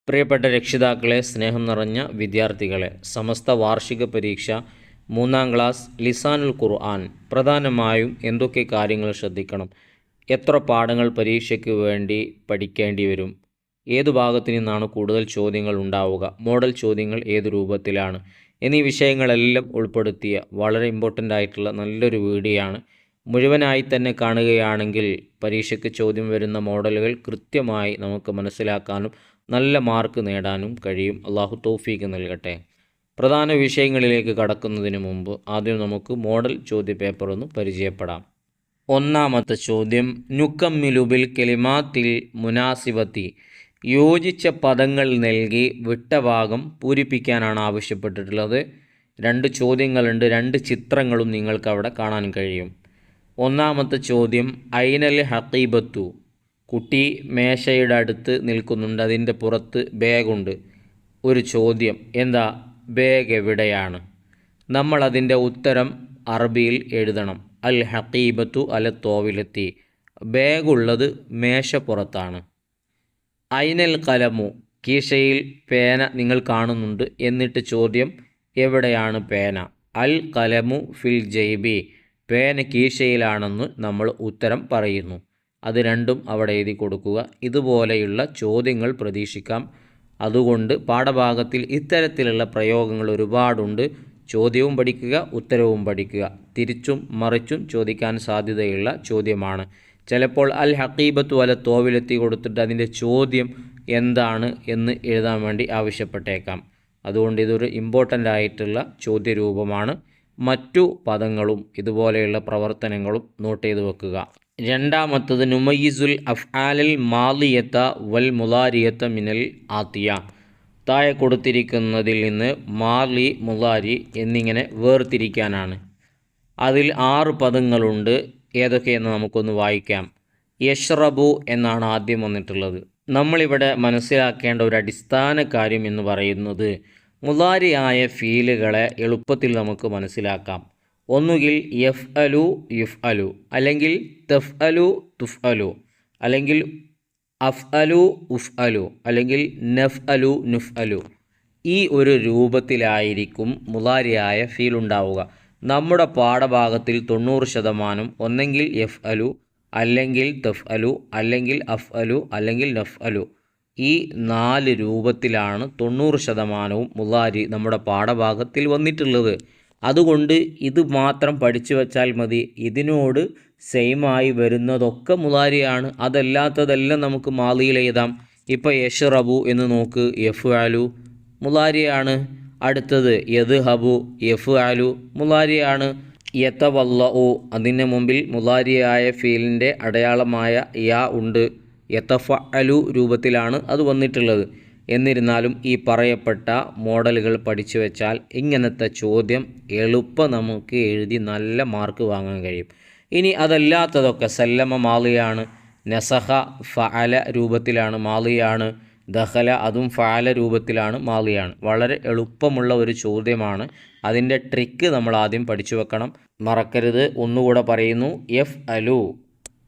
പ്രിയപ്പെട്ട രക്ഷിതാക്കളെ, സ്നേഹം നിറഞ്ഞ വിദ്യാർത്ഥികളെ, സമസ്ത വാർഷിക പരീക്ഷ 3-ാം ക്ലാസ് ലിസാനുൽ ഖുർആൻ പ്രധാനമായും എന്തൊക്കെ കാര്യങ്ങൾ ശ്രദ്ധിക്കണം, എത്ര പാഠങ്ങൾ പരീക്ഷയ്ക്ക് വേണ്ടി പഠിക്കേണ്ടി വരും, ഏതു ഭാഗത്തു നിന്നാണ് കൂടുതൽ ചോദ്യങ്ങൾ ഉണ്ടാവുക, മോഡൽ ചോദ്യങ്ങൾ ഏത് രൂപത്തിലാണ് എന്നീ വിഷയങ്ങളെല്ലാം ഉൾപ്പെടുത്തിയ വളരെ ഇമ്പോർട്ടൻ്റ് ആയിട്ടുള്ള നല്ലൊരു വീഡിയോ ആണ്. മുഴുവനായി തന്നെ കാണുകയാണെങ്കിൽ പരീക്ഷയ്ക്ക് ചോദ്യം വരുന്ന മോഡലുകൾ കൃത്യമായി നമുക്ക് മനസ്സിലാക്കാനും നല്ല മാർക്ക് നേടാനും കഴിയും. അള്ളാഹു തൗഫീക്ക് നൽകട്ടെ. പ്രധാന വിഷയങ്ങളിലേക്ക് കടക്കുന്നതിന് മുമ്പ് ആദ്യം നമുക്ക് മോഡൽ ചോദ്യ പേപ്പർ ഒന്ന് പരിചയപ്പെടാം. ഒന്നാമത്തെ ചോദ്യം, നുക്കമ്മിലു ബിൽ കലിമാത്തിൽ മുനാസിബത്തി, യോജിച്ച പദങ്ങൾ നൽകി വിട്ട ഭാഗം പൂരിപ്പിക്കാനാണ് ആവശ്യപ്പെട്ടിട്ടുള്ളത്. 2 ചോദ്യങ്ങളുണ്ട്, 2 ചിത്രങ്ങളും നിങ്ങൾക്ക് അവിടെ കാണാൻ കഴിയും. ഒന്നാമത്തെ ചോദ്യം, ഐനൽ ഹഖീബത്തു, കുട്ടി മേശയുടെ അടുത്ത് നിൽക്കുന്നുണ്ട്, അതിൻ്റെ പുറത്ത് ബാഗുണ്ട്. ഒരു ചോദ്യം, എന്താ ബാഗ് എവിടെയാണ്? നമ്മൾ അതിൻ്റെ ഉത്തരം അറബിയിൽ എഴുതണം. അൽ ഹഖീബത്തു അല തോവിലെത്തി, ബാഗുള്ളത് മേശപ്പുറത്താണ്. ഐനൽ കലമു, കീശയിൽ പേന നിങ്ങൾ കാണുന്നുണ്ട്. എന്നിട്ട് ചോദ്യം, എവിടെയാണ് പേന? അൽ കലമു ഫിൽ ജൈബി, പേന കീശയിലാണെന്ന് നമ്മൾ ഉത്തരം പറയുന്നു. അത് രണ്ടും അവിടെ എഴുതി കൊടുക്കുക. ഇതുപോലെയുള്ള ചോദ്യങ്ങൾ പ്രതീക്ഷിക്കാം. അതുകൊണ്ട് പാഠഭാഗത്തിൽ ഇത്തരത്തിലുള്ള പ്രയോഗങ്ങൾ ഒരുപാടുണ്ട്. ചോദ്യവും പഠിക്കുക, ഉത്തരവും പഠിക്കുക. തിരിച്ചും മറിച്ചും ചോദിക്കാൻ സാധ്യതയുള്ള ചോദ്യമാണ്. ചിലപ്പോൾ അൽ ഹഖീബത്തു അല തോവിലെത്തി കൊടുത്തിട്ട് അതിൻ്റെ ചോദ്യം എന്താണ് എന്ന് എഴുതാൻ വേണ്ടി ആവശ്യപ്പെട്ടേക്കാം. അതുകൊണ്ട് ഇതൊരു ഇമ്പോർട്ടൻ്റ് ആയിട്ടുള്ള ചോദ്യരൂപമാണ്. മറ്റു പദങ്ങളും ഇതുപോലെയുള്ള പ്രവർത്തനങ്ങളും നോട്ട് ചെയ്ത് വെക്കുക. രണ്ടാമത്തത്, നുമയ്യിസുൽ അഫ്ആലൽ മാലിയത്ത വൽ മുലാരിയത്ത മിനൽ ആത്തിയ, താഴെ കൊടുത്തിരിക്കുന്നതിൽ നിന്ന് മാലി, മുലാരി എന്നിങ്ങനെ വേർതിരിക്കാനാണ്. അതിൽ 6 പദങ്ങളുണ്ട്. ഏതൊക്കെയെന്ന് നമുക്കൊന്ന് വായിക്കാം. യഷ്റബു എന്നാണ് ആദ്യം വന്നിട്ടുള്ളത്. നമ്മളിവിടെ മനസ്സിലാക്കേണ്ട ഒരു അടിസ്ഥാന കാര്യം എന്ന് പറയുന്നത്, മുലാരിയായ ഫീലുകളെ എളുപ്പത്തിൽ നമുക്ക് മനസ്സിലാക്കാം. ഒന്നുകിൽ യഫ് അലു, യുഫ് അലു, അല്ലെങ്കിൽ തഫ് അലു, തുഫ് അലു, അല്ലെങ്കിൽ അഫ് അലു, ഉഫ് അലു, അല്ലെങ്കിൽ നഫ് അലു, നുഫ് അലു. ഈ ഒരു രൂപത്തിലായിരിക്കും മുലാരിയായ ഫീൽ ഉണ്ടാവുക. നമ്മുടെ പാഠഭാഗത്തിൽ 90% ഒന്നെങ്കിൽ യഫ് അലു, അല്ലെങ്കിൽ തഫ് അലു, അല്ലെങ്കിൽ അഫ് അലു, അല്ലെങ്കിൽ നഫ് അലു. ഈ 4 രൂപത്തിലാണ് 90% മുലാരി നമ്മുടെ പാഠഭാഗത്തിൽ വന്നിട്ടുള്ളത്. അതുകൊണ്ട് ഇത് മാത്രം പഠിച്ചു വച്ചാൽ മതി. ഇതിനോട് സെയിമായി വരുന്നതൊക്കെ മുലാരിയാണ്. അതല്ലാത്തതെല്ലാം നമുക്ക് മാലിയിൽ എഴുതാം. ഇപ്പോൾ യഷ്റബു എന്ന് നോക്ക്, യഫ് അലു മുലാരിയാണ്. അടുത്തത് യദ്ഹബു, യഫ് അലു മുലാരിയാണ്. യതവല്ലഉ, അതിന് മുമ്പിൽ മുലാരിയായ ഫീലിൻ്റെ അടയാളമായ യാ ഉണ്ട്. യതഫഅലു രൂപത്തിലാണ് അത് വന്നിട്ടുള്ളത്. എന്നിരുന്നാലും ഈ പറയപ്പെട്ട മോഡലുകൾ പഠിച്ചു വെച്ചാൽ ഇങ്ങനത്തെ ചോദ്യം എളുപ്പം നമുക്ക് എഴുതി നല്ല മാർക്ക് വാങ്ങാൻ കഴിയും. ഇനി അതല്ലാത്തതൊക്കെ സല്ലമ മാലിയാണ്, നസഹ ഫഅല രൂപത്തിലാണ് മാലിയാണ്, ദഖല അതും ഫഅല രൂപത്തിലാണ് മാലിയാണ്. വളരെ എളുപ്പമുള്ള ഒരു ചോദ്യമാണ്. അതിൻ്റെ ട്രിക്ക് നമ്മൾ ആദ്യം പഠിച്ചു വെക്കണം. മറക്കരുത്. ഒന്നുകൂടെ പറയുന്നു, യഫ് അലു,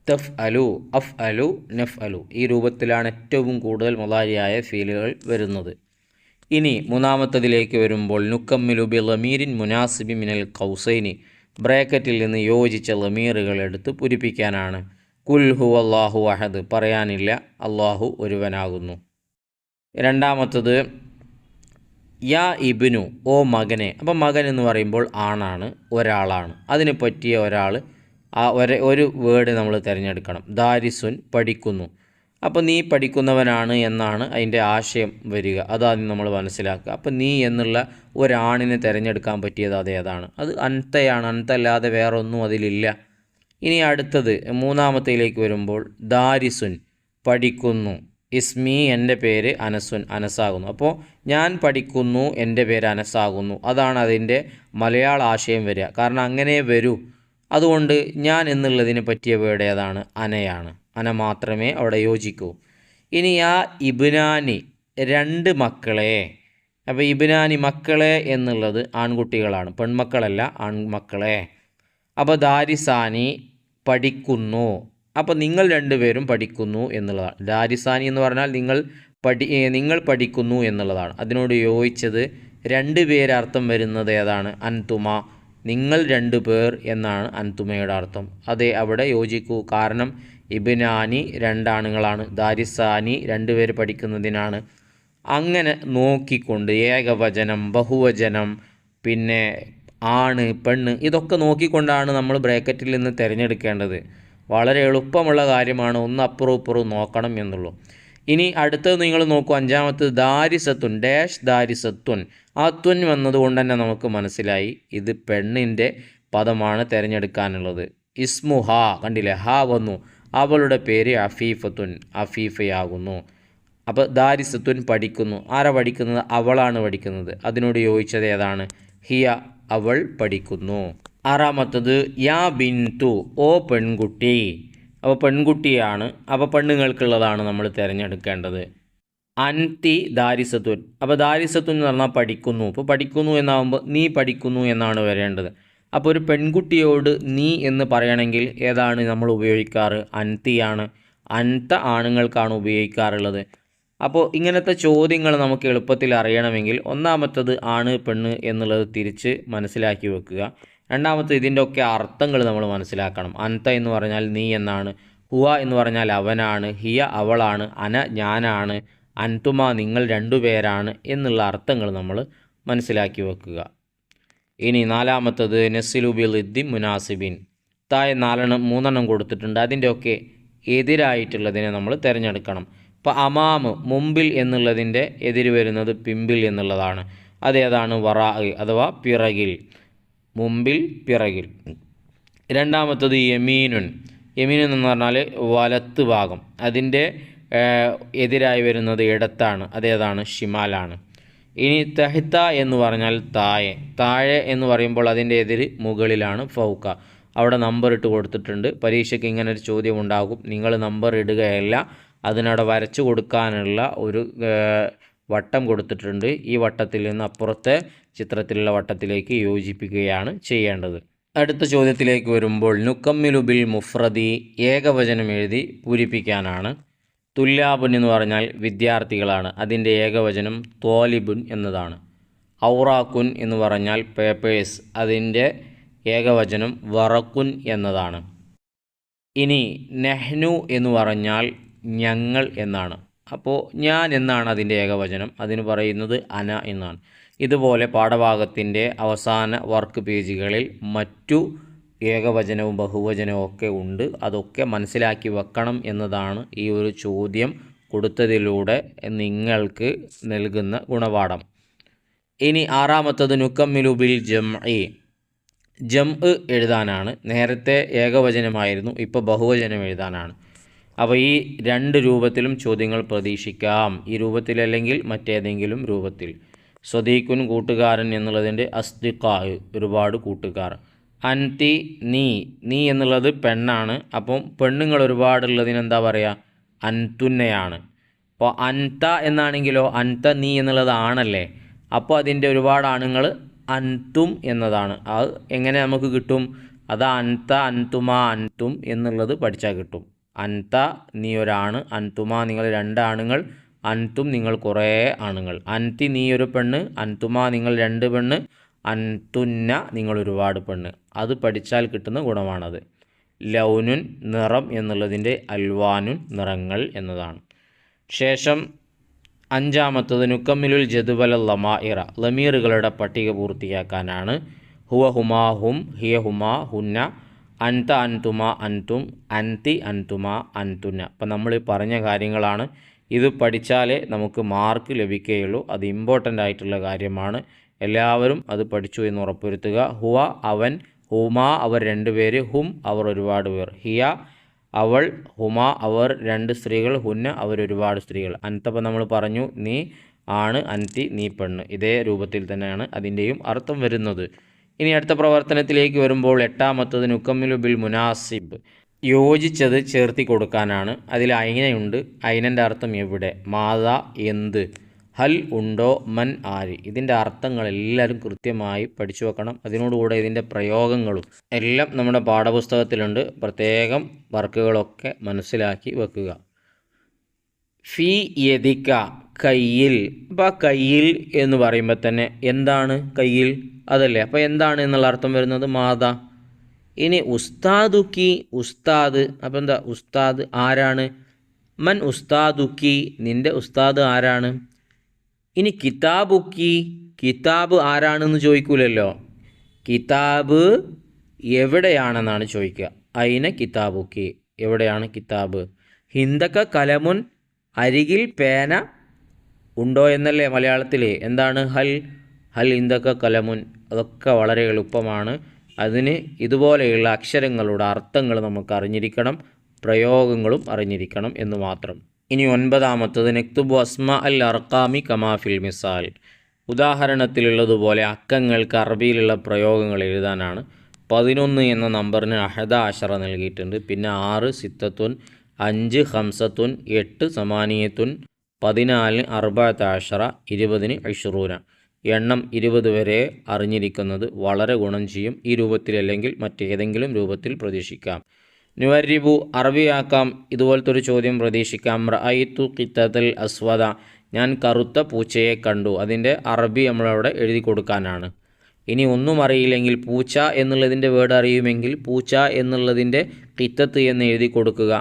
തഫ് അലു, അഫ് അലു, നഫ് അലു. ഈ രൂപത്തിലാണ് ഏറ്റവും കൂടുതൽ മുലാരിയായ ഫീലുകൾ വരുന്നത്. ഇനി മൂന്നാമത്തതിലേക്ക് വരുമ്പോൾ, നുക്കമ്മിലു ബി ലമീരിൻ മുനാസിബി മിനൽ ഖൗസൈനി, ബ്രാക്കറ്റിൽ നിന്ന് യോജിച്ച ലമീറുകൾ എടുത്ത് പൂരിപ്പിക്കാനാണ്. കുൽ ഹുവല്ലാഹു അഹദ്, പറയാനില്ല, അള്ളാഹു ഒരുവനാകുന്നു. രണ്ടാമത്തത്, യാ ഇബ്നു, ഓ മകനെ. അപ്പം മകൻ എന്ന് പറയുമ്പോൾ ആണാണ്, ഒരാളാണ്. അതിന് പറ്റിയ ഒരാൾ, ഒരു വേർഡ് നമ്മൾ തിരഞ്ഞെടുക്കണം. ദാരിസുൻ, പഠിക്കുന്നു. അപ്പോൾ നീ പഠിക്കുന്നവനാണ് എന്നാണ് അതിൻ്റെ ആശയം വരിക. അതാദ്യം നമ്മൾ മനസ്സിലാക്കുക. അപ്പോൾ നീ എന്നുള്ള ഒരാണിനെ തിരഞ്ഞെടുക്കാൻ പറ്റിയത് അതേതാണ്? അത് അൻതയാണ്. അൻതല്ലാതെ വേറൊന്നും അതിലില്ല. ഇനി അടുത്തത് മൂന്നാമത്തേലേക്ക് വരുമ്പോൾ, ദാരിസുൻ, പഠിക്കുന്നു. ഇസ്മി, എൻ്റെ പേര് അനസുൻ, അനസാകുന്നു. അപ്പോൾ ഞാൻ പഠിക്കുന്നു, എൻ്റെ പേര് അനസാകുന്നു. അതാണ് അതിൻ്റെ മലയാള ആശയം വരിക. കാരണം അങ്ങനെ വരൂ. അതുകൊണ്ട് ഞാൻ എന്നുള്ളതിന് പറ്റിയ വേർഡ് ഏതാണ്? അനയാണ്. അന മാത്രമേ അവിടെ യോജിക്കൂ. ഇനി യാ ഇബ്നാനി, 2 മക്കളെ. അപ്പോൾ ഇബ്നാനി, മക്കളെ എന്നുള്ളത് ആൺകുട്ടികളാണ്, പെൺമക്കളല്ല, ആൺമക്കളെ. അപ്പോൾ ദാരിസാനി, പഠിക്കുന്നു. അപ്പോൾ നിങ്ങൾ 2 പേരും പഠിക്കുന്നു എന്നുള്ളതാണ്. ദാരിസാനി എന്ന് പറഞ്ഞാൽ നിങ്ങൾ നിങ്ങൾ പഠിക്കുന്നു എന്നുള്ളതാണ്. അതിനോട് യോജിച്ചത് രണ്ട് പേരർത്ഥം വരുന്നത് ഏതാണ്? അൻതുമ, നിങ്ങൾ രണ്ടു പേർ എന്നാണ് അൻതുമയുടെ അർത്ഥം. അതെ, അവിടെ യോജിക്കൂ. കാരണം ഇബ്നാനി രണ്ടാണുങ്ങളാണ്, ദാരിസാനി രണ്ടുപേർ പഠിക്കുന്നതിനാണ്. അങ്ങനെ നോക്കിക്കൊണ്ട് ഏകവചനം, ബഹുവചനം, പിന്നെ ആണ്, പെണ്ണ്, ഇതൊക്കെ നോക്കിക്കൊണ്ടാണ് നമ്മൾ ബ്രാക്കറ്റിൽ നിന്ന് തിരഞ്ഞെടുക്കേണ്ടത്. വളരെ എളുപ്പമുള്ള കാര്യമാണ്, ഒന്ന് അപ്പുറവും ഇപ്പുറവും നോക്കണം എന്നുള്ളൂ. ഇനി അടുത്തത് നിങ്ങൾ നോക്കൂ, അഞ്ചാമത്തത് ദാരിസത്തുൻ ഡാഷ് ദാരിസത്തുൻ. ആ തുൻ വന്നതുകൊണ്ട് തന്നെ നമുക്ക് മനസ്സിലായി ഇത് പെണ്ണിൻ്റെ പദമാണ് തിരഞ്ഞെടുക്കാനുള്ളത്. ഇസ്മു ഹാ, കണ്ടില്ലേ, ഹാ വന്നു, അവളുടെ പേര് അഫീഫത്തുൻ, അഫീഫയാകുന്നു. അപ്പോൾ ദാരിസത്തുൻ പഠിക്കുന്നു. ആരാ പഠിക്കുന്നത്? അവളാണ് പഠിക്കുന്നത്. അതിനോട് യോജിച്ചത് ഏതാണ്? ഹിയ, അവൾ പഠിക്കുന്നു. ആറാമത്തത് യാ ബിന്തു, ഓ പെൺകുട്ടി. അപ്പോൾ പെൺകുട്ടിയാണ്, അപ്പോൾ പെണ്ണുങ്ങൾക്കുള്ളതാണ് നമ്മൾ തിരഞ്ഞെടുക്കേണ്ടത്. അൻതി ദാരിസത്തുൻ, അപ്പോൾ ദാരിസത്തുൻ എന്ന് പറഞ്ഞാൽ പഠിക്കുന്നു. ഇപ്പോൾ പഠിക്കുന്നു എന്നാകുമ്പോൾ നീ പഠിക്കുന്നു എന്നാണ് വരേണ്ടത്. അപ്പോൾ ഒരു പെൺകുട്ടിയോട് നീ എന്ന് പറയണമെങ്കിൽ ഏതാണ് നമ്മൾ ഉപയോഗിക്കാറ്? അൻതിയാണ്. അൻത ആണുങ്ങൾക്കാണ് ഉപയോഗിക്കാറുള്ളത്. അപ്പോൾ ഇങ്ങനത്തെ ചോദ്യങ്ങൾ നമുക്ക് എളുപ്പത്തിൽ അറിയണമെങ്കിൽ ഒന്നാമത്തത് ആണ് പെണ്ണ് എന്നുള്ളത് തിരിച്ച് മനസ്സിലാക്കി വെക്കുക. രണ്ടാമത്തെ ഇതിൻ്റെ ഒക്കെ അർത്ഥങ്ങൾ നമ്മൾ മനസ്സിലാക്കണം. അൻത എന്ന് പറഞ്ഞാൽ നീ എന്നാണ്, ഹുവ എന്ന് പറഞ്ഞാൽ അവനാണ്, ഹിയ അവളാണ്, അന ഞാനാണ്, അൻതുമ നിങ്ങൾ രണ്ടുപേരാണ് എന്നുള്ള അർത്ഥങ്ങൾ നമ്മൾ മനസ്സിലാക്കി വെക്കുക. ഇനി നാലാമത്തത് നസിലു ബിളിദ്ദി മുനാസിബിൻ. താഴെ മൂന്നെണ്ണം കൊടുത്തിട്ടുണ്ട്. അതിൻ്റെയൊക്കെ എതിരായിട്ടുള്ളതിനെ നമ്മൾ തിരഞ്ഞെടുക്കണം. ഇപ്പോൾ അമാമ് മുമ്പിൽ എന്നുള്ളതിൻ്റെ എതിര് വരുന്നത് പിമ്പിൽ എന്നുള്ളതാണ്. അതേതാണ്? വറാ അഥവാ പിറകിൽ, മുമ്പിൽ പിറകിൽ. രണ്ടാമത്തത് യമീനുൻ. യമീനുൻ എന്ന് പറഞ്ഞാൽ വലത്ത് ഭാഗം, അതിൻ്റെ എതിരായി വരുന്നത് ഇടത്താണ്. അതേതാണ്? ഷിമാലാണ്. ഇനി തഹ്ത എന്ന് പറഞ്ഞാൽ താഴെ. താഴെ എന്ന് പറയുമ്പോൾ അതിൻ്റെ എതിര് മുകളിലാണ്, ഫൗക്ക. അവിടെ നമ്പർ ഇട്ട് കൊടുത്തിട്ടുണ്ട്. പരീക്ഷയ്ക്ക് ഇങ്ങനെ ഒരു ചോദ്യം ഉണ്ടാകും. നിങ്ങൾ നമ്പർ ഇടുകയല്ല, അതിനവിടെ വരച്ചു കൊടുക്കാനുള്ള ഒരു വട്ടം കൊടുത്തിട്ടുണ്ട്. ഈ വട്ടത്തിൽ നിന്ന് അപ്പുറത്തെ ചിത്രത്തിലുള്ള വട്ടത്തിലേക്ക് യോജിപ്പിക്കുകയാണ് ചെയ്യേണ്ടത്. അടുത്ത ചോദ്യത്തിലേക്ക് വരുമ്പോൾ നുക്കമ്മിലു ബിൽ മുഫ്രദി, ഏകവചനം എഴുതി പൂരിപ്പിക്കാനാണ്. തുല്ലാബുൻ എന്ന് പറഞ്ഞാൽ വിദ്യാർത്ഥികളാണ്, അതിൻ്റെ ഏകവചനം ത്വാലിബുൻ എന്നതാണ്. ഔറാക്കുൻ എന്ന് പറഞ്ഞാൽ പേപ്പേഴ്സ്, അതിൻ്റെ ഏകവചനം വറക്കുൻ എന്നതാണ്. ഇനി നെഹ്നു എന്ന് പറഞ്ഞാൽ ഞങ്ങൾ എന്നാണ്. അപ്പോൾ ഞാൻ എന്നാണ് അതിൻ്റെ ഏകവചനം, അതിന് പറയുന്നത് അന എന്നാണ്. ഇതുപോലെ പാഠഭാഗത്തിൻ്റെ അവസാന വർക്ക് പേജുകളിൽ മറ്റു ഏകവചനവും ബഹുവചനവും ഒക്കെ ഉണ്ട്. അതൊക്കെ മനസ്സിലാക്കി വെക്കണം എന്നതാണ് ഈ ഒരു ചോദ്യം കൊടുത്തതിലൂടെ നിങ്ങൾക്ക് നൽകുന്ന ഗുണപാഠം. ഇനി ആറാമത്തത് നുക്കമ്മിലു ബിൽ ജംഇ. ജംഇ എഴുതാനാണ്. നേരത്തെ ഏകവചനമായിരുന്നു, ഇപ്പോൾ ബഹുവചനം എഴുതാനാണ്. അപ്പോൾ ഈ രണ്ട് രൂപത്തിലും ചോദ്യങ്ങൾ പ്രതീക്ഷിക്കാം. ഈ രൂപത്തിലല്ലെങ്കിൽ മറ്റേതെങ്കിലും രൂപത്തിൽ. സ്വദീഖുൻ കൂട്ടുകാരൻ എന്നുള്ളതിൻ്റെ അസ്തിഖാ ഒരുപാട് കൂട്ടുകാർ. അൻതി നീ എന്നുള്ളത് പെണ്ണാണ്. അപ്പം പെണ്ണുങ്ങൾ ഒരുപാടുള്ളതിന് എന്താ പറയുക? അൻതുന്നയാണ്. അപ്പോൾ അൻത എന്നാണെങ്കിലോ അൻത നീ എന്നുള്ളത് ആണല്ലേ, അപ്പോൾ അതിൻ്റെ ഒരുപാട് ആണുങ്ങൾ അൻതും എന്നതാണ്. അത് എങ്ങനെ നമുക്ക് കിട്ടും? അത് അൻത അൻതുമ അൻതും എന്നുള്ളത് പഠിച്ചാൽ കിട്ടും. അൻത നീ ഒരാണ്, അൻതുമ നിങ്ങൾ രണ്ടാണുങ്ങൾ, അൻതും നിങ്ങൾ കുറേ ആണുങ്ങൾ. അൻതി നീ ഒരു പെണ്ണ്, അൻതുമ നിങ്ങൾ രണ്ട് പെണ്ണ്, അൻതുന്ന നിങ്ങൾ ഒരുപാട് പെണ്ണ്. അത് പഠിച്ചാൽ കിട്ടുന്ന ഗുണമാണത്. ലൗനുൻ നിറം എന്നുള്ളതിൻ്റെ അൽവാനുൻ നിറങ്ങൾ എന്നതാണ്. ശേഷം അഞ്ചാമത്തത് നുക്കമ്മിലുൽ ജദുവൽ ലമാഇറ, ലമീറുകളുടെ പട്ടിക പൂർത്തിയാക്കാനാണ്. ഹുവ ഹുമാ ഹും, ഹിയ ഹുമാ ഹുന്ന, അൻത അൻതുമ അൻതും, അൻതി അൻതുമ അൻതുന്ന. അപ്പം നമ്മൾ പറഞ്ഞ കാര്യങ്ങളാണ്. ഇത് പഠിച്ചാലേ നമുക്ക് മാർക്ക് ലഭിക്കുകയുള്ളൂ. അത് ഇമ്പോർട്ടൻ്റ് ആയിട്ടുള്ള കാര്യമാണ്. എല്ലാവരും അത് പഠിച്ചു എന്ന് ഉറപ്പുവരുത്തുക. ഹുവ അവൻ, ഹുമാ അവർ രണ്ടുപേര്, ഹും അവർ ഒരുപാട് പേർ, ഹിയ അവൾ, ഹുമാ അവർ രണ്ട് സ്ത്രീകൾ, ഹുന്ന അവർ ഒരുപാട് സ്ത്രീകൾ. അൻതപ്പം നമ്മൾ പറഞ്ഞു നീ ആണ്, അൻതി നീ പെണ്ണ്. ഇതേ രൂപത്തിൽ തന്നെയാണ് അതിൻ്റെയും അർത്ഥം വരുന്നത്. ഇനി അടുത്ത പ്രവർത്തനത്തിലേക്ക് വരുമ്പോൾ എട്ടാമത്തത് നുക്കമ്മിലു ബിൽ മുനാസിബ്, യോജിച്ചത് ചേർത്തി കൊടുക്കാനാണ്. അതിൽ ഐനയുണ്ട്. ഐനൻ്റെ അർത്ഥം എവിടെ, മാതാ എന്ത്, ഹൽ ഉണ്ടോ, മൻ ആര്. ഇതിൻ്റെ അർത്ഥങ്ങൾ എല്ലാവരും കൃത്യമായി പഠിച്ചു വെക്കണം. അതിനോടുകൂടെ ഇതിൻ്റെ പ്രയോഗങ്ങളും എല്ലാം നമ്മുടെ പാഠപുസ്തകത്തിലുണ്ട്. പ്രത്യേകം വർക്കുകളൊക്കെ മനസ്സിലാക്കി വെക്കുക. ഫി യദിക കയ്യിൽ. അപ്പോൾ ആ കയ്യിൽ എന്ന് പറയുമ്പോൾ തന്നെ എന്താണ് കയ്യിൽ അതല്ലേ, അപ്പോൾ എന്താണ് എന്നുള്ള അർത്ഥം വരുന്നത് മാതാ. ഇനി ഉസ്താദുക്കി ഉസ്താദ്, അപ്പോൾ എന്താ ഉസ്താദ് ആരാണ്, മൻ ഉസ്താദുക്കി നിൻ്റെ ഉസ്താദ് ആരാണ്. ഇനി കിതാബുക്കി കിതാബ് ആരാണെന്ന് ചോദിക്കൂലല്ലോ, കിതാബ് എവിടെയാണെന്നാണ് ചോദിക്കുക. അയിന കിതാബുക്കി എവിടെയാണ് കിതാബ്. ഹിന്ദക്ക കലമുൻ അരികിൽ പേന ഉണ്ടോ എന്നല്ലേ മലയാളത്തിൽ. എന്താണ് ഹൽ, ഹൽ ഹിന്ദക്ക കലമുൻ. അതൊക്കെ വളരെ എളുപ്പമാണ്. അതിന് ഇതുപോലെയുള്ള അക്ഷരങ്ങളുടെ അർത്ഥങ്ങൾ നമുക്ക് അറിഞ്ഞിരിക്കണം, പ്രയോഗങ്ങളും അറിഞ്ഞിരിക്കണം എന്ന് മാത്രം. ഇനി 9ാമത്തത് നക്തുബു അസ്മ അൽ അർക്കാമി കമാഫിൽ മിസാൽ. ഉദാഹരണത്തിലുള്ളതുപോലെ അക്കങ്ങൾക്ക് അറബിയിലുള്ള പ്രയോഗങ്ങൾ എഴുതാനാണ്. 11 എന്ന നമ്പറിന് അഹദ അഷറ നൽകിയിട്ടുണ്ട്. പിന്നെ 6 സിത്തത്തുൻ, 5 ഹംസത്തുൻ, 8 സമാനിയത്തുൻ, 14 അർബഅത്ത അഷറ, 20 ഇശ്റൂന. എണ്ണം 20 വരെ അറിഞ്ഞിരിക്കുന്നത് വളരെ ഗുണം ചെയ്യും. ഈ രൂപത്തിലല്ലെങ്കിൽ മറ്റേതെങ്കിലും രൂപത്തിൽ പ്രതീക്ഷിക്കാം. നുവരിബു അറബിയാക്കാം. ഇതുപോലത്തെ ഒരു ചോദ്യം പ്രതീക്ഷിക്കാം. റഅയ്തു ഖിത്തൽ അസ്വദ ഞാൻ കറുത്ത പൂച്ചയെ കണ്ടു. അതിൻ്റെ അറബി നമ്മളവിടെ എഴുതി കൊടുക്കാനാണ്. ഇനി ഒന്നും അറിയില്ലെങ്കിൽ പൂച്ച എന്നുള്ളതിൻ്റെ വേർഡ് അറിയുമെങ്കിൽ പൂച്ച എന്നുള്ളതിൻ്റെ ഖിത്തത്ത് എന്ന് എഴുതി കൊടുക്കുക.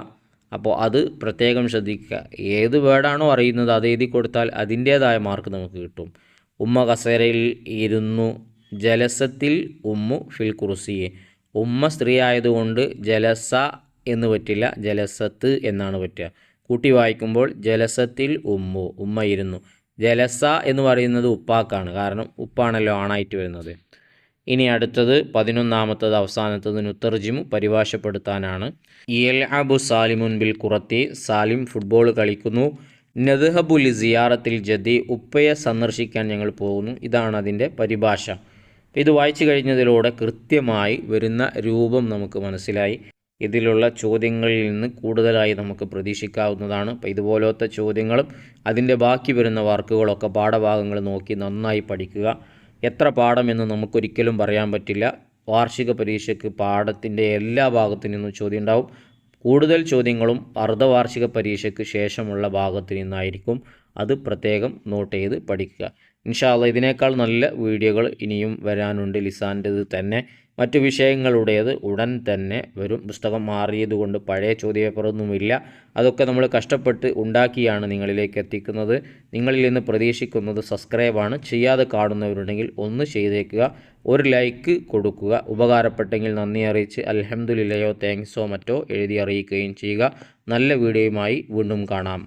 അപ്പോൾ അത് പ്രത്യേകം ശ്രദ്ധിക്കുക. ഏത് വേർഡാണോ അറിയുന്നത് അത് എഴുതി കൊടുത്താൽ അതിൻ്റേതായ മാർക്ക് നമുക്ക് കിട്ടും. ഉമ്മ കസേരയിൽ ഇരുന്നു. ജലസത്തിൽ ഉമ്മു ഫിൽ കുർസിയെ. ഉമ്മ സ്ത്രീ ആയതുകൊണ്ട് ജലസ എന്ന് പറ്റില്ല, ജലസത്ത് എന്നാണ് പറ്റുക. കൂട്ടി വായിക്കുമ്പോൾ ജലസത്തിൽ ഉമ്മു, ഉമ്മ ഇരുന്നു. ജലസ എന്ന് പറയുന്നത് ഉപ്പാക്കാണ്, കാരണം ഉപ്പാണല്ലോ ആണായിട്ട് വരുന്നത്. ഇനി അടുത്തത് 11ാമത്തത് അവസാനത്തത് നുത്തർജിമു പരിഭാഷപ്പെടുത്താനാണ്. യൽഅബു സാലിമുൻ ബിൽ കുറത്തി സാലിം ഫുട്ബോൾ കളിക്കുന്നു. നദ്ഹബു ലി സിയാറത്തിൽ ജദി ഉപ്പയെ സന്ദർശിക്കാൻ ഞങ്ങൾ പോകുന്നു. ഇതാണ് അതിൻ്റെ പരിഭാഷ. ഇത് വായിച്ചു കഴിഞ്ഞതിലൂടെ കൃത്യമായി വരുന്ന രൂപം നമുക്ക് മനസ്സിലായി. ഇതിലുള്ള ചോദ്യങ്ങളിൽ നിന്ന് കൂടുതലായി നമുക്ക് പ്രതീക്ഷിക്കാവുന്നതാണ്. അപ്പോൾ ഇതുപോലത്തെ ചോദ്യങ്ങളും അതിൻ്റെ ബാക്കി വരുന്ന വർക്കുകളൊക്കെ പാഠഭാഗങ്ങൾ നോക്കി നന്നായി പഠിക്കുക. എത്ര പാഠമെന്ന് നമുക്കൊരിക്കലും പറയാൻ പറ്റില്ല. വാർഷിക പരീക്ഷയ്ക്ക് പാഠത്തിൻ്റെ എല്ലാ ഭാഗത്തു നിന്നും ചോദ്യം ഉണ്ടാവും. കൂടുതൽ ചോദ്യങ്ങളും അർദ്ധവാർഷിക പരീക്ഷയ്ക്ക് ശേഷമുള്ള ഭാഗത്തു നിന്നായിരിക്കും. അത് പ്രത്യേകം നോട്ട് ചെയ്ത് പഠിക്കുക. ഇൻഷാ അല്ലാഹ് ഇതിനേക്കാൾ നല്ല വീഡിയോകൾ ഇനിയും വരാനുണ്ട്. ലിസാൻ്റേത് തന്നെ മറ്റു വിഷയങ്ങളുടേത് ഉടൻ തന്നെ വരും. പുസ്തകം മാറിയതുകൊണ്ട് പഴയ ചോദ്യപേപ്പറൊന്നുമില്ല. അതൊക്കെ നമ്മൾ കഷ്ടപ്പെട്ട് ഉണ്ടാക്കിയാണ് നിങ്ങളിലേക്ക് എത്തിക്കുന്നത്. നിങ്ങളിൽ നിന്ന് പ്രതീക്ഷിക്കുന്നത് സബ്സ്ക്രൈബാണ്. ചെയ്യാതെ കാണുന്നവരുണ്ടെങ്കിൽ ഒന്ന് ചെയ്തേക്കുക, ഒരു ലൈക്ക് കൊടുക്കുക. ഉപകാരപ്പെട്ടെങ്കിൽ നന്ദി അറിയിച്ച് അൽഹംദുലില്ലയോ താങ്ക്സോ മറ്റോ എഴുതി അറിയിക്കുകയും ചെയ്യുക. നല്ല വീഡിയോയുമായി വീണ്ടും കാണാം.